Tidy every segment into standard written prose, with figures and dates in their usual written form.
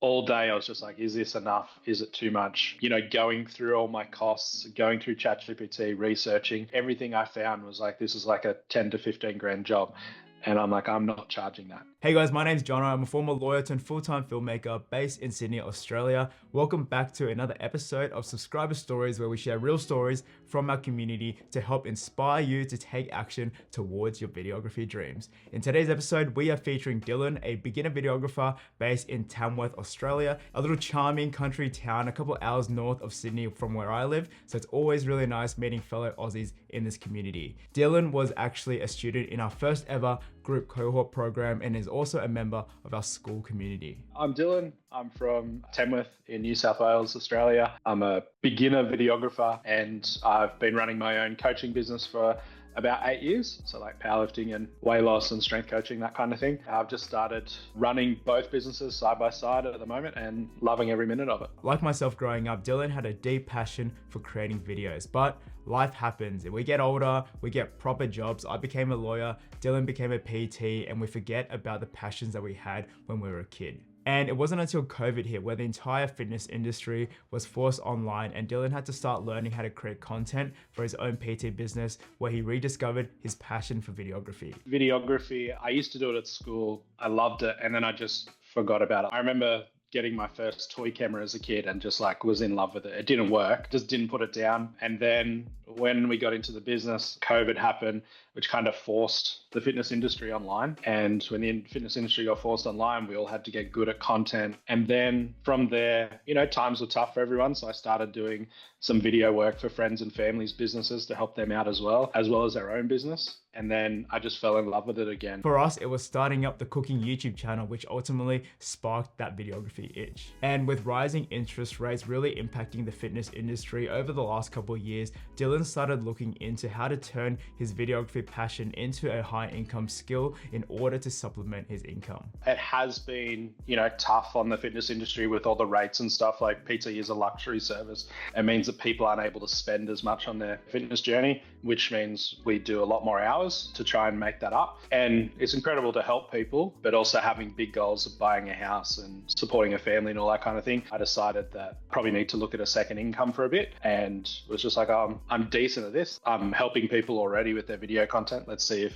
all day I was just like, is this enough? Is it too much? Going through all my costs, going through ChatGPT, researching, everything I found was like, this is like a 10 to 15 grand job. And I'm like, I'm not charging that. Hey guys, my name's Jono. I'm a former lawyer turned full-time filmmaker based in Sydney, Australia. Welcome back to another episode of Subscriber Stories, where we share real stories from our community to help inspire you to take action towards your videography dreams. In today's episode, we are featuring Dylan, a beginner videographer based in Tamworth, Australia, a little charming country town a couple hours north of Sydney from where I live. So it's always really nice meeting fellow Aussies in this community. Dylan was actually a student in our first ever group cohort program and is also a member of our school community. I'm Dylan. I'm from Tamworth in New South Wales, Australia. I'm a beginner videographer and I've been running my own coaching business for about 8 years. So like powerlifting and weight loss and strength coaching, that kind of thing. I've just started running both businesses side by side at the moment and loving every minute of it. Like myself growing up, Dylan had a deep passion for creating videos, but life happens. We get older, we get proper jobs. I became a lawyer, Dylan became a PT, and we forget about the passions that we had when we were a kid. And it wasn't until COVID hit where the entire fitness industry was forced online and Dylan had to start learning how to create content for his own PT business, where he rediscovered his passion for videography. Videography, I used to do it at school. I loved it. And then I just forgot about it. I remember getting my first toy camera as a kid and just like was in love with it. It didn't work, just didn't put it down. And then when we got into the business, COVID happened, which kind of forced the fitness industry online. And when the fitness industry got forced online, we all had to get good at content. And then from there, times were tough for everyone. So I started doing some video work for friends and families' businesses to help them out as well as our own business. And then I just fell in love with it again. For us, it was starting up the cooking YouTube channel, which ultimately sparked that videography itch. And with rising interest rates really impacting the fitness industry over the last couple of years, Dylan started looking into how to turn his videography passion into a high income skill in order to supplement his income. It has been, tough on the fitness industry with all the rates and stuff. Like PT is a luxury service. It means that people aren't able to spend as much on their fitness journey, which means we do a lot more hours to try and make that up. And it's incredible to help people, but also having big goals of buying a house and supporting a family and all that kind of thing. I decided that I probably need to look at a second income for a bit and was just like, I'm decent at this. I'm helping people already with their video content. Let's see if,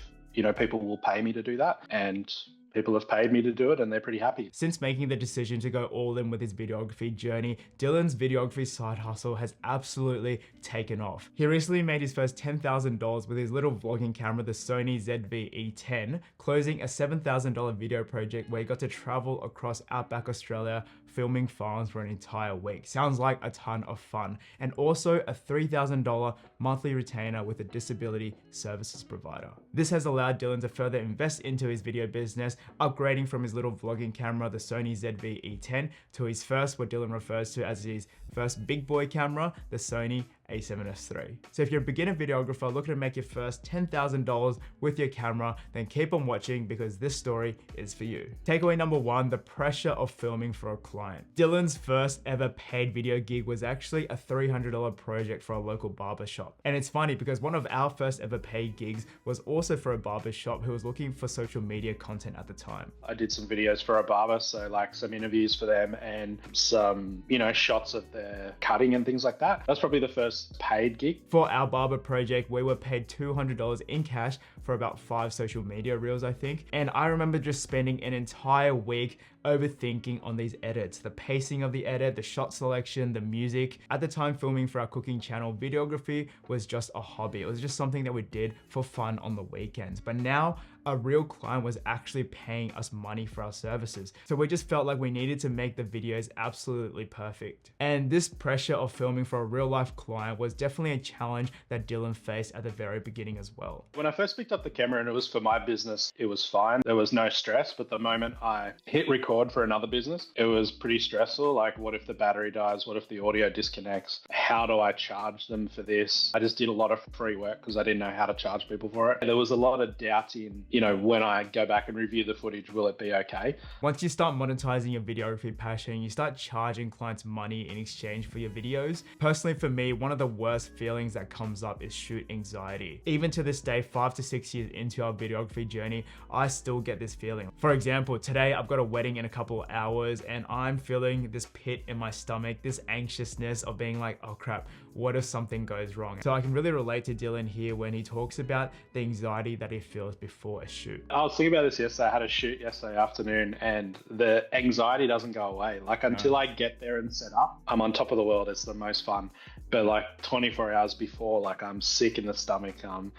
people will pay me to do that. And people have paid me to do it and they're pretty happy. Since making the decision to go all in with his videography journey, Dylan's videography side hustle has absolutely taken off. He recently made his first $10,000 with his little vlogging camera, the Sony ZV-E10, closing a $7,000 video project where he got to travel across outback Australia, filming farms for an entire week. Sounds like a ton of fun. And also a $3,000 monthly retainer with a disability services provider. This has allowed Dylan to further invest into his video business, upgrading from his little vlogging camera, the Sony ZV-E10, to his first, what Dylan refers to as his first big boy camera, the Sony A7S III. So if you're a beginner videographer looking to make your first $10,000 with your camera, then keep on watching because this story is for you. Takeaway number one, the pressure of filming for a client. Dylan's first ever paid video gig was actually a $300 project for a local barber shop. And it's funny because one of our first ever paid gigs was also for a barber shop who was looking for social media content at the time. I did some videos for a barber, so like some interviews for them and some, shots of their cutting and things like that. That's probably the first paid gig. For our barber project, we were paid $200 in cash for about 5 social media reels, I think. And I remember just spending an entire week overthinking on these edits, the pacing of the edit, the shot selection, the music. At the time filming for our cooking channel, videography was just a hobby. It was just something that we did for fun on the weekends. But now a real client was actually paying us money for our services. So we just felt like we needed to make the videos absolutely perfect. And this pressure of filming for a real life client was definitely a challenge that Dylan faced at the very beginning as well. When I first picked up the camera and it was for my business, it was fine. There was no stress, but the moment I hit record for another business, it was pretty stressful. Like, what if the battery dies? What if the audio disconnects? How do I charge them for this? I just did a lot of free work because I didn't know how to charge people for it. And there was a lot of doubt in, when I go back and review the footage, will it be okay? Once you start monetizing your videography passion, you start charging clients money in exchange for your videos. Personally, for me, one of the worst feelings that comes up is shoot anxiety. Even to this day, 5 to 6 6 years into our videography journey, I still get this feeling. For example, today I've got a wedding in a couple of hours and I'm feeling this pit in my stomach, this anxiousness of being like, oh crap, what if something goes wrong? So I can really relate to Dylan here when he talks about the anxiety that he feels before a shoot. I was thinking about this yesterday. I had a shoot yesterday afternoon and the anxiety doesn't go away. Like until I get there and set up, I'm on top of the world. It's the most fun. But like 24 hours before, like I'm sick in the stomach. I'm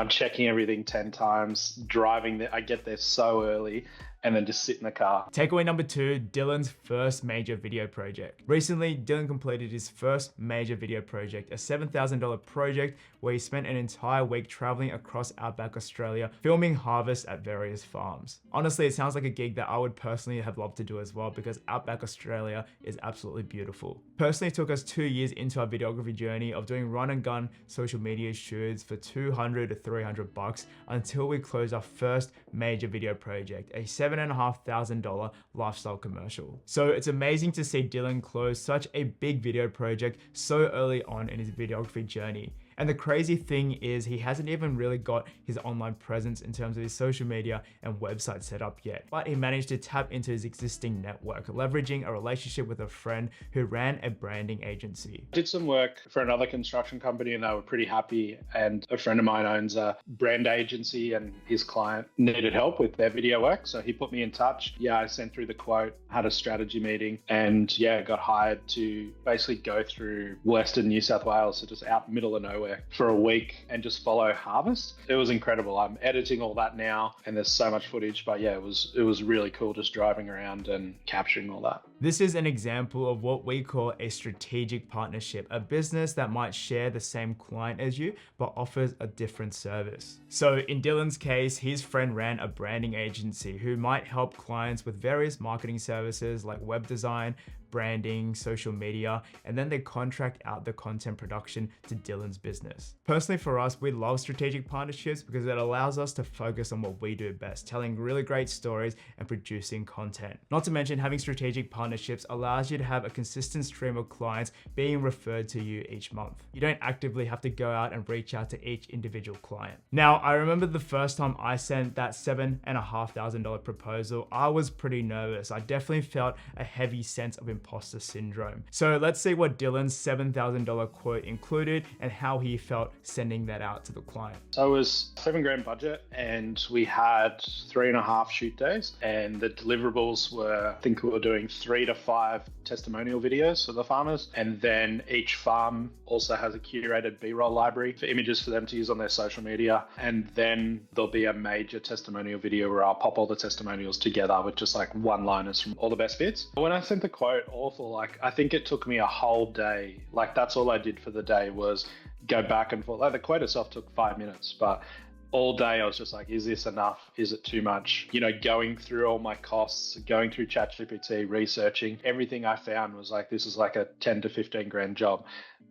checking everything 10 times, driving there. I get there so early and then just sit in the car. Takeaway number 2, Dylan's first major video project. Recently, Dylan completed his first major video project, a $7,000 project where he spent an entire week traveling across outback Australia, filming harvest at various farms. Honestly, it sounds like a gig that I would personally have loved to do as well because outback Australia is absolutely beautiful. Personally, it took us 2 years into our videography journey of doing run and gun social media shoots for $200 to $300 until we closed our first major video project, a $7,500 lifestyle commercial. So it's amazing to see Dylan close such a big video project so early on in his videography journey. And the crazy thing is he hasn't even really got his online presence in terms of his social media and website set up yet. But he managed to tap into his existing network, leveraging a relationship with a friend who ran a branding agency. Did some work for another construction company and they were pretty happy. And a friend of mine owns a brand agency and his client needed help with their video work. So he put me in touch. Yeah, I sent through the quote, had a strategy meeting and got hired to basically go through Western New South Wales. So just out middle of nowhere for a week and just follow harvest. It was incredible. I'm editing all that now and there's so much footage, but yeah, it was really cool just driving around and capturing all that. This is an example of what we call a strategic partnership, a business that might share the same client as you, but offers a different service. So in Dylan's case, his friend ran a branding agency who might help clients with various marketing services like web design, branding, social media, and then they contract out the content production to Dylan's business. Personally for us, we love strategic partnerships because it allows us to focus on what we do best, telling really great stories and producing content. Not to mention having strategic partnerships allows you to have a consistent stream of clients being referred to you each month. You don't actively have to go out and reach out to each individual client. Now, I remember the first time I sent that $7,500 proposal, I was pretty nervous. I definitely felt a heavy sense of imposter syndrome. So let's see what Dylan's $7,000 quote included and how he felt sending that out to the client. So it was $7,000 budget and we had 3.5 shoot days and the deliverables were, I think we were doing 3 to 5 testimonial videos for the farmers. And then each farm also has a curated B-roll library for images for them to use on their social media. And then there'll be a major testimonial video where I'll pop all the testimonials together with just like one-liners from all the best bits. When I sent the quote, awful. Like, I think it took me a whole day. Like, that's all I did for the day was go back and forth. Like, the quote itself took 5 minutes, but all day I was just like, is this enough? Is it too much? Going through all my costs, going through ChatGPT, researching, everything I found was like, this is like a 10 to 15 grand job.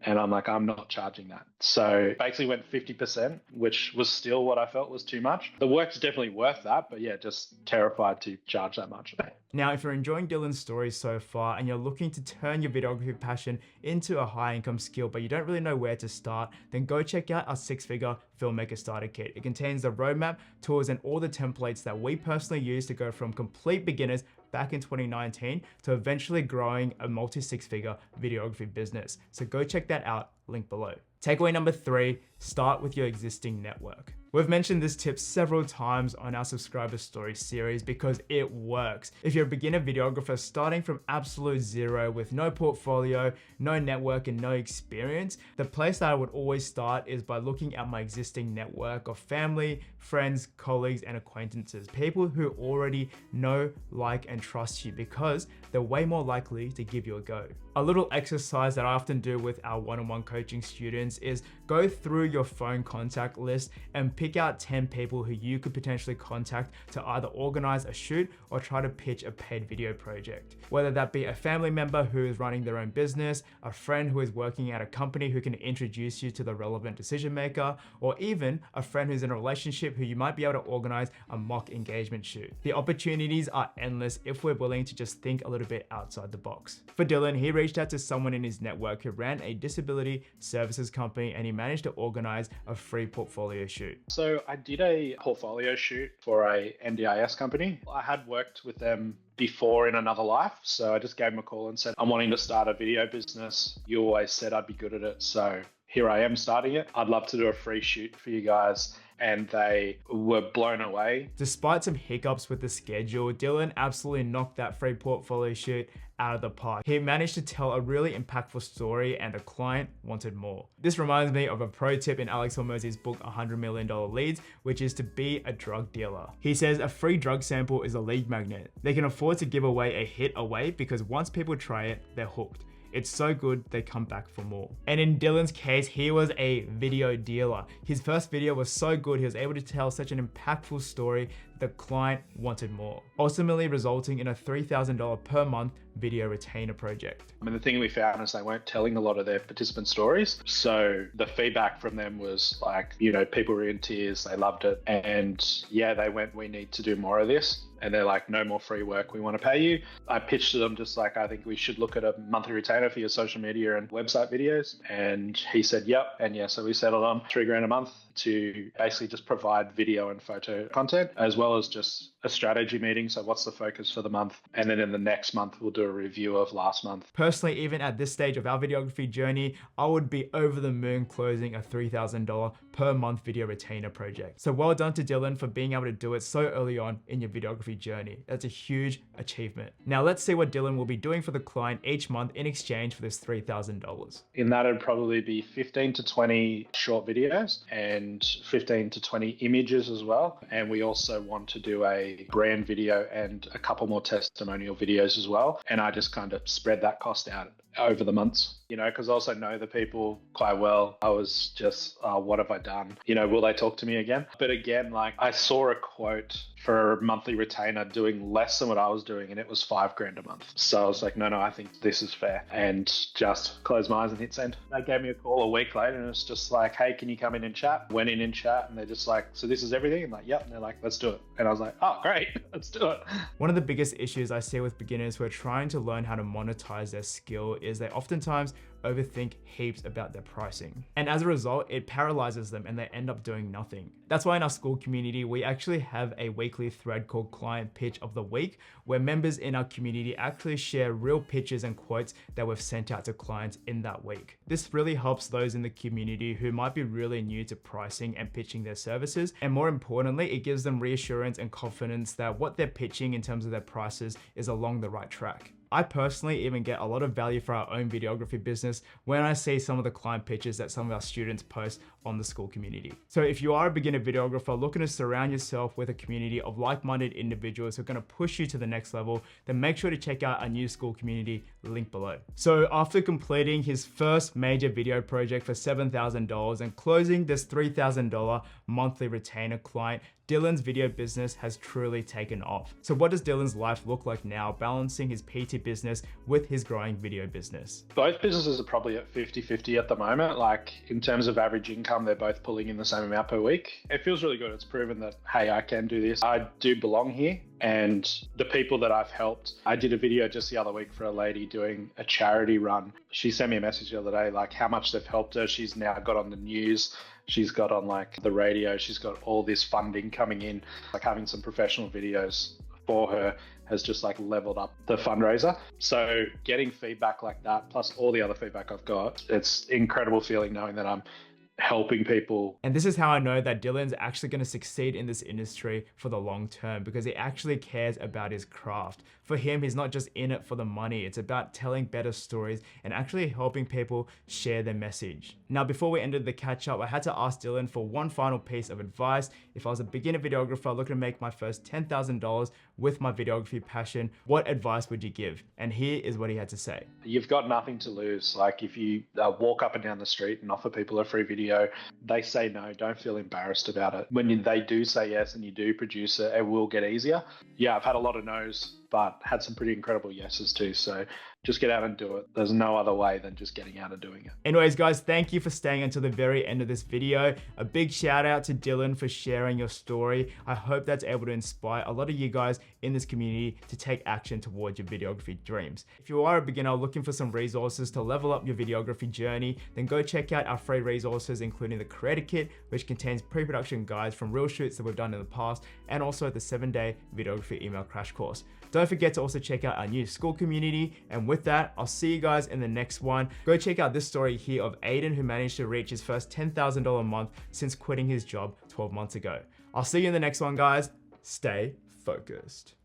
And I'm like, I'm not charging that. So basically went 50%, which was still what I felt was too much. The work's definitely worth that, but yeah, just terrified to charge that much. Now, if you're enjoying Dylan's stories so far and you're looking to turn your videography passion into a high income skill, but you don't really know where to start, then go check out our 6-figure filmmaker starter kit. It contains the roadmap, tools, and all the templates that we personally use to go from complete beginners back in 2019 to eventually growing a multi-6-figure videography business. So go check that out, link below. Takeaway number 3, start with your existing network. We've mentioned this tip several times on our subscriber story series because it works. If you're a beginner videographer starting from absolute zero with no portfolio, no network, and no experience, the place that I would always start is by looking at my existing network of family, friends, colleagues, and acquaintances, people who already know, like, and trust you because they're way more likely to give you a go. A little exercise that I often do with our one-on-one coaching students is go through your phone contact list and pick out 10 people who you could potentially contact to either organize a shoot or try to pitch a paid video project. Whether that be a family member who is running their own business, a friend who is working at a company who can introduce you to the relevant decision maker, or even a friend who's in a relationship who you might be able to organize a mock engagement shoot. The opportunities are endless if we're willing to just think a little bit outside the box. For Dylan, he reached out to someone in his network who ran a disability services company, and he managed to organize a free portfolio shoot. So I did a portfolio shoot for a NDIS company. I had worked with them before in another life. So I just gave them a call and said, I'm wanting to start a video business. You always said I'd be good at it. So here I am starting it. I'd love to do a free shoot for you guys. And they were blown away. Despite some hiccups with the schedule, Dylan absolutely knocked that free portfolio shoot out of the park. He managed to tell a really impactful story and the client wanted more. This reminds me of a pro tip in Alex Hormozi's book, $100 Million Leads, which is to be a drug dealer. He says a free drug sample is a lead magnet. They can afford to give away a hit away because once people try it, they're hooked. It's so good, they come back for more. And in Dylan's case, he was a video dealer. His first video was so good, he was able to tell such an impactful story, the client wanted more, ultimately resulting in a $3,000 per month video retainer project. I mean, the thing we found is they weren't telling a lot of their participant stories. So the feedback from them was like, you know, people were in tears, they loved it. And yeah, they went, we need to do more of this. And they're like, no more free work, we want to pay you. I pitched to them just like, I think we should look at a monthly retainer for your social media and website videos. And he said, yep. And yeah, so we settled on $3,000 a month to basically just provide video and photo content, as well as just a strategy meeting. So what's the focus for the month? And then in the next month, we'll do a review of last month. Personally, even at this stage of our videography journey, I would be over the moon closing a $3,000 per month video retainer project. So well done to Dylan for being able to do it so early on in your videography journey. That's a huge achievement. Now let's see what Dylan will be doing for the client each month in exchange for this $3,000. In that, it'd probably be 15 to 20 short videos and 15 to 20 images as well. And we also want to do a brand video and a couple more testimonial videos as well. And I just kind of spread that cost out over the months, you know, because I also know the people quite well. I was just, what have I done? You know, will they talk to me again? But again, like I saw a quote for a monthly retainer doing less than what I was doing, and it was $5,000 a month. So I was like, no, I think this is fair, and just closed my eyes and hit send. They gave me a call a week later, and it's just like, hey, can you come in and chat? Went in and chat, and they're just like, so this is everything? I'm like, yep. And they're like, let's do it. And I was like, oh, great, let's do it. One of the biggest issues I see with beginners who are trying to learn how to monetize their skill is they oftentimes overthink heaps about their pricing. And as a result, it paralyzes them and they end up doing nothing. That's why in our school community, we actually have a weekly thread called Client Pitch of the Week, where members in our community actually share real pitches and quotes that we've sent out to clients in that week. This really helps those in the community who might be really new to pricing and pitching their services. And more importantly, it gives them reassurance and confidence that what they're pitching in terms of their prices is along the right track. I personally even get a lot of value for our own videography business when I see some of the client pitches that some of our students post on the school community. So if you are a beginner videographer looking to surround yourself with a community of like-minded individuals who are going to push you to the next level, then make sure to check out our new school community, link below. So after completing his first major video project for $7,000 and closing this $3,000 monthly retainer client, Dylan's video business has truly taken off. So what does Dylan's life look like now, balancing his PT business with his growing video business? Both businesses are probably at 50-50 at the moment. Like in terms of average income, they're both pulling in the same amount per week. It feels really good. It's proven that, hey, I can do this. I do belong here. And the people that I've helped, I did a video just the other week for a lady doing a charity run. She sent me a message the other day, like how much they've helped her. She's now got on the news. She's got on like the radio. She's got all this funding coming in. Like having some professional videos for her has just like leveled up the fundraiser. So getting feedback like that, plus all the other feedback I've got, it's incredible feeling knowing that I'm helping people. And this is how I know that Dylan's actually going to succeed in this industry for the long term, because he actually cares about his craft. For him, he's not just in it for the money. It's about telling better stories and actually helping people share their message. Now, before we ended the catch up, I had to ask Dylan for one final piece of advice. If I was a beginner videographer looking to make my first $10,000 with my videography passion, what advice would you give? And here is what he had to say. You've got nothing to lose. Like if you walk up and down the street and offer people a free video, they say no, don't feel embarrassed about it. When they do say yes and you do produce it, it will get easier. Yeah, I've had a lot of no's but had some pretty incredible yeses too. So just get out and do it. There's no other way than just getting out and doing it. Anyways, guys, thank you for staying until the very end of this video. A big shout out to Dylan for sharing your story. I hope that's able to inspire a lot of you guys in this community to take action towards your videography dreams. If you are a beginner looking for some resources to level up your videography journey, then go check out our free resources, including the Creator Kit, which contains pre-production guides from real shoots that we've done in the past, and also the 7-day videography email crash course. Don't forget to also check out our new school community. And with that, I'll see you guys in the next one. Go check out this story here of Aiden, who managed to reach his first $10,000 a month since quitting his job 12 months ago. I'll see you in the next one, guys. Stay focused.